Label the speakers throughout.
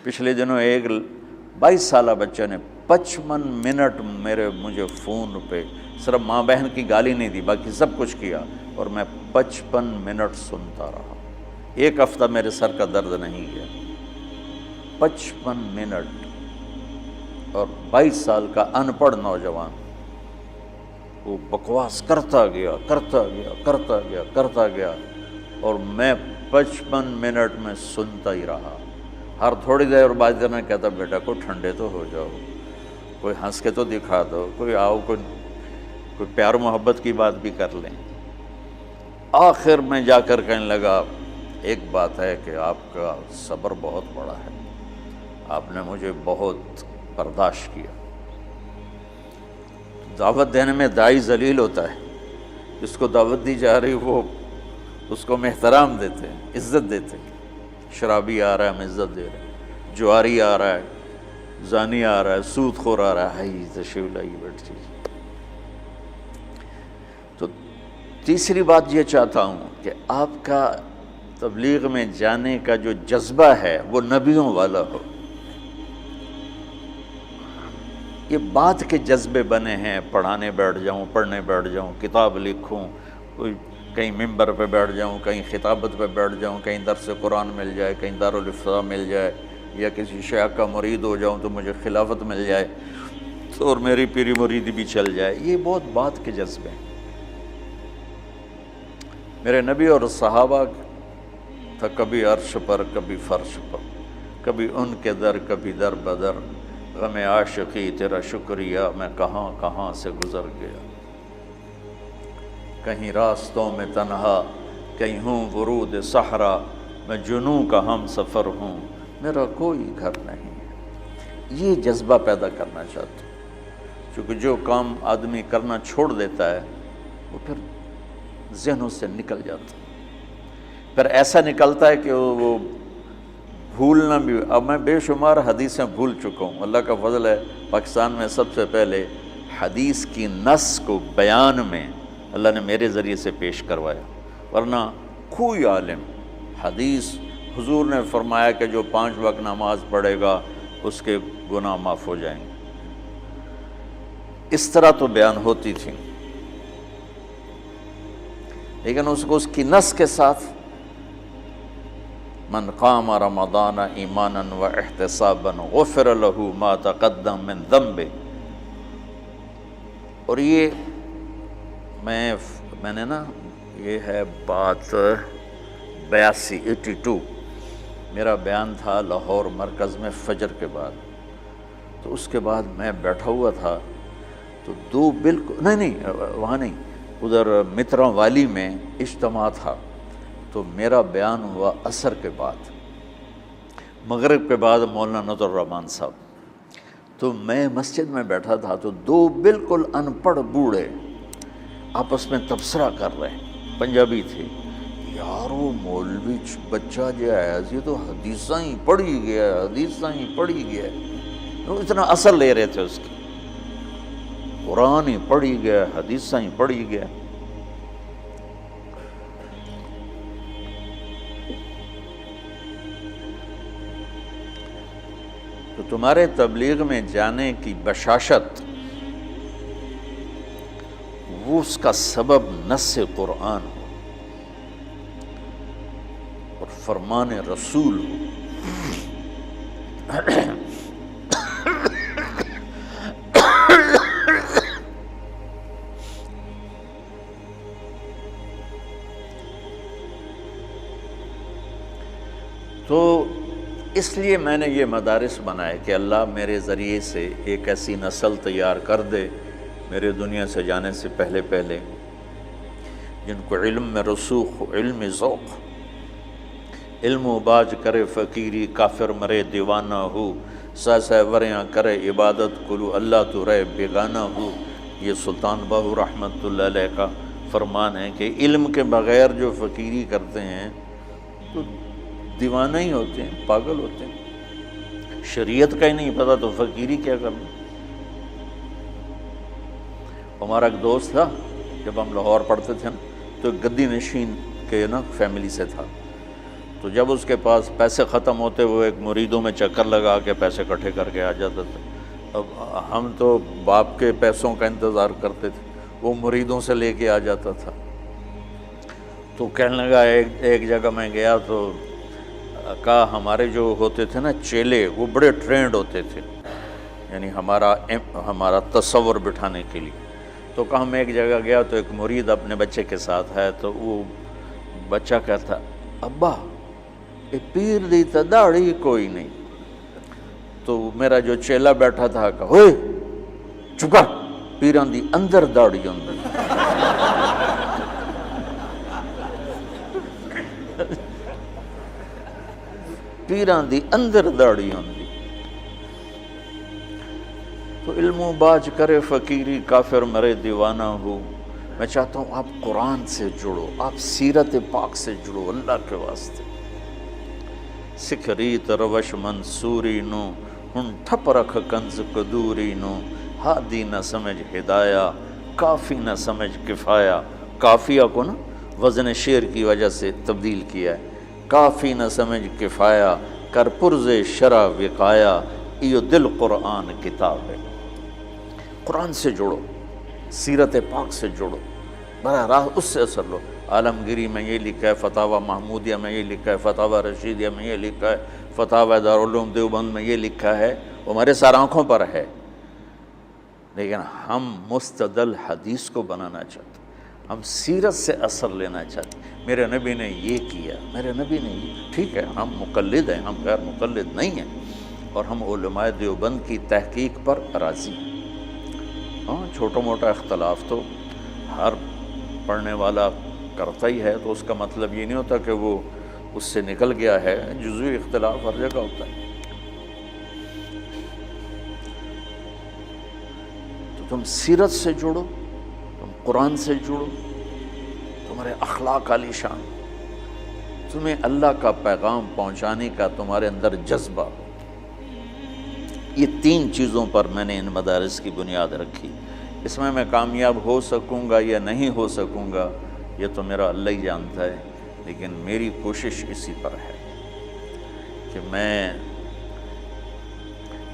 Speaker 1: پچھلے دنوں ایک 22 سالہ بچہ نے 55 منٹ مجھے فون پہ صرف ماں بہن کی گالی نہیں دی، باقی سب کچھ کیا، اور میں 55 منٹ سنتا رہا۔ ایک ہفتہ میرے سر کا درد نہیں گیا۔ 55 منٹ، اور 22 سال کا ان پڑھ نوجوان وہ بکواس کرتا گیا، اور میں 55 منٹ میں سنتا ہی رہا۔ ہر تھوڑی دیر بعد میں کہتا بیٹا کوئی ٹھنڈے تو ہو جاؤ، کوئی ہنس کے تو دکھا دو، کوئی آؤ، کوئی پیار محبت کی بات بھی کر لیں۔ آخر میں جا کر کہنے لگا ایک بات ہے کہ آپ کا صبر بہت بڑا ہے، آپ نے مجھے بہت برداشت کیا۔ دعوت دینے میں داعی ذلیل ہوتا ہے، جس کو دعوت دی جا رہی وہ اس کو ہم احترام دیتے ہیں، عزت دیتے ہیں۔ شرابی آ رہا ہے ہم عزت دے رہے ہیں، جواری آ رہا ہے، زانی آ رہا ہے، سود خور آ رہا ہے، تشریف لائیے بیٹھ جائیے۔ تو تیسری بات یہ چاہتا ہوں کہ آپ کا تبلیغ میں جانے کا جو جذبہ ہے وہ نبیوں والا ہو۔ یہ بات کے جذبے بنے ہیں، پڑھانے بیٹھ جاؤں، پڑھنے بیٹھ جاؤں، کتاب لکھوں، کوئی کہیں ممبر پہ بیٹھ جاؤں، کہیں خطابت پہ بیٹھ جاؤں، کہیں درس قرآن مل جائے، کہیں دارالافتاء مل جائے، یا کسی شیخ کا مرید ہو جاؤں تو مجھے خلافت مل جائے تو اور میری پیری مریدی بھی چل جائے۔ یہ بہت بات کے جذبے ہیں۔ میرے نبی اور صحابہ تھا کبھی عرش پر کبھی فرش پر، کبھی ان کے در کبھی در بدر، غم عاشقی تیرا شکریہ میں کہاں کہاں سے گزر گیا، کہیں راستوں میں تنہا کہیں ہوں ورود صحرا، میں جنوں کا ہم سفر ہوں میرا کوئی گھر نہیں ہے۔ یہ جذبہ پیدا کرنا چاہتا ہوں، چونکہ جو کام آدمی کرنا چھوڑ دیتا ہے وہ پھر ذہنوں سے نکل جاتا ہے، پھر ایسا نکلتا ہے کہ وہ بھولنا بھی۔ اب میں بے شمار حدیثیں بھول چکا ہوں، اللہ کا فضل ہے پاکستان میں سب سے پہلے حدیث کی نص کو بیان میں اللہ نے میرے ذریعے سے پیش کروایا، ورنہ کوئی عالم حدیث حضور نے فرمایا کہ جو 5 وقت نماز پڑھے گا اس کے گناہ معاف ہو جائیں گے، اس طرح تو بیان ہوتی تھی، لیکن اس کو اس کی نص کے ساتھ من قام رمضان ایمانا و احتسابا غفر له ما تقدم من ذنبه۔ اور یہ میں نے نا، یہ ہے بات 82 میرا بیان تھا لاہور مرکز میں فجر کے بعد، تو اس کے بعد میں بیٹھا ہوا تھا تو دو بالکل نہیں وہاں نہیں، ادھر مترا والی میں اجتماع تھا، تو میرا بیان ہوا عصر کے بعد، مغرب کے بعد مولانا نظر الرحمان صاحب، تو میں مسجد میں بیٹھا تھا تو دو بالکل ان پڑھ بوڑھے آپس میں تبصرہ کر رہے ہیں، پنجابی تھے، یار وہ مولوی بچہ جو ہے یہ تو حدیثاں ہی پڑھی گیا، حدیثاں ہی پڑھی گیا، وہ اتنا اثر لے رہے تھے اس کی، قرآن ہی پڑھی گیا، حدیثاں ہی پڑھی گیا۔ تو تمہارے تبلیغ میں جانے کی بشاشت وہ اس کا سبب نص قرآن ہو اور فرمان رسول ہو۔ تو اس لیے میں نے یہ مدارس بنائے کہ اللہ میرے ذریعے سے ایک ایسی نسل تیار کر دے میرے دنیا سے جانے سے پہلے جن کو علم میں رسوخ ہو، علم ذوق، علم و باج کرے فقیری، کافر مرے دیوانہ ہو، سہ وریاں کرے عبادت کلو اللہ تو رہے بیگانہ ہو۔ یہ سلطان باہو رحمۃ اللہ علیہ کا فرمان ہے کہ علم کے بغیر جو فقیری کرتے ہیں تو دیوانہ ہی ہوتے ہیں، پاگل ہوتے ہیں، شریعت کا ہی نہیں پتہ تو فقیری کیا کرنا۔ ہمارا ایک دوست تھا، جب ہم لاہور پڑھتے تھے تو ایک گدی نشین کے نا فیملی سے تھا، تو جب اس کے پاس پیسے ختم ہوتے وہ ایک مریدوں میں چکر لگا کے پیسے اکٹھے کر کے آ جاتا تھا۔ اب ہم تو باپ کے پیسوں کا انتظار کرتے تھے، وہ مریدوں سے لے کے آ جاتا تھا۔ تو کہنے لگا ایک جگہ میں گیا تو کہا ہمارے جو ہوتے تھے نا چیلے، وہ بڑے ٹرینڈ ہوتے تھے، یعنی ہمارا تصور بٹھانے کے لیے۔ تو کہا میں ایک جگہ گیا تو ایک مرید اپنے بچے کے ساتھ ہے، تو وہ بچہ کہتا ابا یہ پیر دی تا داڑھی کوئی نہیں۔ تو میرا جو چیلا بیٹھا تھا کہا ہوئے چپ کر، پیران دی اندر داڑھی اندر۔ پیران دی اندر داڑھی اندر۔ تو علم و باج کرے فقیری، کافر مرے دیوانہ ہو۔ میں چاہتا ہوں آپ قرآن سے جڑو، آپ سیرت پاک سے جڑو اللہ کے واسطے۔ سکھ ریت روش منصوری نو، ہن ٹھپ رکھ کنز قدوری نو۔ ہادی نہ سمجھ ہدایہ، کافی نہ سمجھ کفایہ۔ کافیہ کو نا وزن شعر کی وجہ سے تبدیل کیا ہے۔ کافی نہ سمجھ کفایہ، کر پرز شرع وقایا۔ ایو دل قرآن کتاب ہے۔ قرآن سے جڑو، سیرت پاک سے جڑو، براہ راست اس سے اثر لو۔ عالمگیری میں یہ لکھا ہے، فتاوی محمودیہ میں یہ لکھا ہے، فتاوی رشیدیہ میں یہ لکھا ہے، فتاوی دارالعلوم دیوبند میں یہ لکھا ہے، وہ ہمارے سارے آنکھوں پر ہے، لیکن ہم مستدل حدیث کو بنانا چاہتے ہیں، ہم سیرت سے اثر لینا چاہتے ہیں۔ میرے نبی نے یہ کیا، میرے نبی نے یہ، ٹھیک ہے ہم مقلد ہیں، ہم غیر مقلد نہیں ہیں، اور ہم علماء دیوبند کی تحقیق پر راضی ہیں۔ ہاں چھوٹا موٹا اختلاف تو ہر پڑھنے والا کرتا ہی ہے، تو اس کا مطلب یہ نہیں ہوتا کہ وہ اس سے نکل گیا ہے، جزوی اختلاف ہر جگہ ہوتا ہے۔ تو تم سیرت سے جڑو، تم قرآن سے جڑو، تمہارے اخلاق عالی شان، تمہیں اللہ کا پیغام پہنچانے کا تمہارے اندر جذبہ ہو۔ یہ تین چیزوں پر میں نے ان مدارس کی بنیاد رکھی۔ اس میں کامیاب ہو سکوں گا یا نہیں ہو سکوں گا یہ تو میرا اللہ ہی جانتا ہے، لیکن میری کوشش اسی پر ہے کہ میں،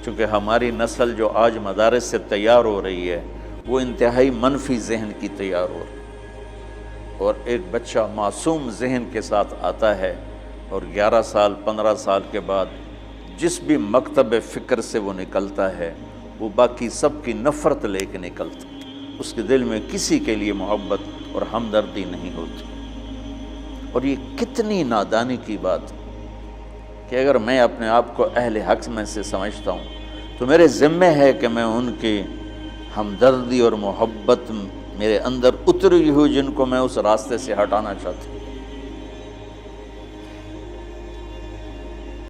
Speaker 1: چونکہ ہماری نسل جو آج مدارس سے تیار ہو رہی ہے وہ انتہائی منفی ذہن کی تیار ہو رہی ہے، اور ایک بچہ معصوم ذہن کے ساتھ آتا ہے اور 11 سال 15 سال کے بعد جس بھی مکتب فکر سے وہ نکلتا ہے وہ باقی سب کی نفرت لے کے نکلتا، اس کے دل میں کسی کے لیے محبت اور ہمدردی نہیں ہوتی۔ اور یہ کتنی نادانی کی بات کہ اگر میں اپنے آپ کو اہل حق میں سے سمجھتا ہوں تو میرے ذمہ ہے کہ میں ان کی ہمدردی اور محبت میرے اندر اتری ہوئی جن کو میں اس راستے سے ہٹانا چاہتا ہوں،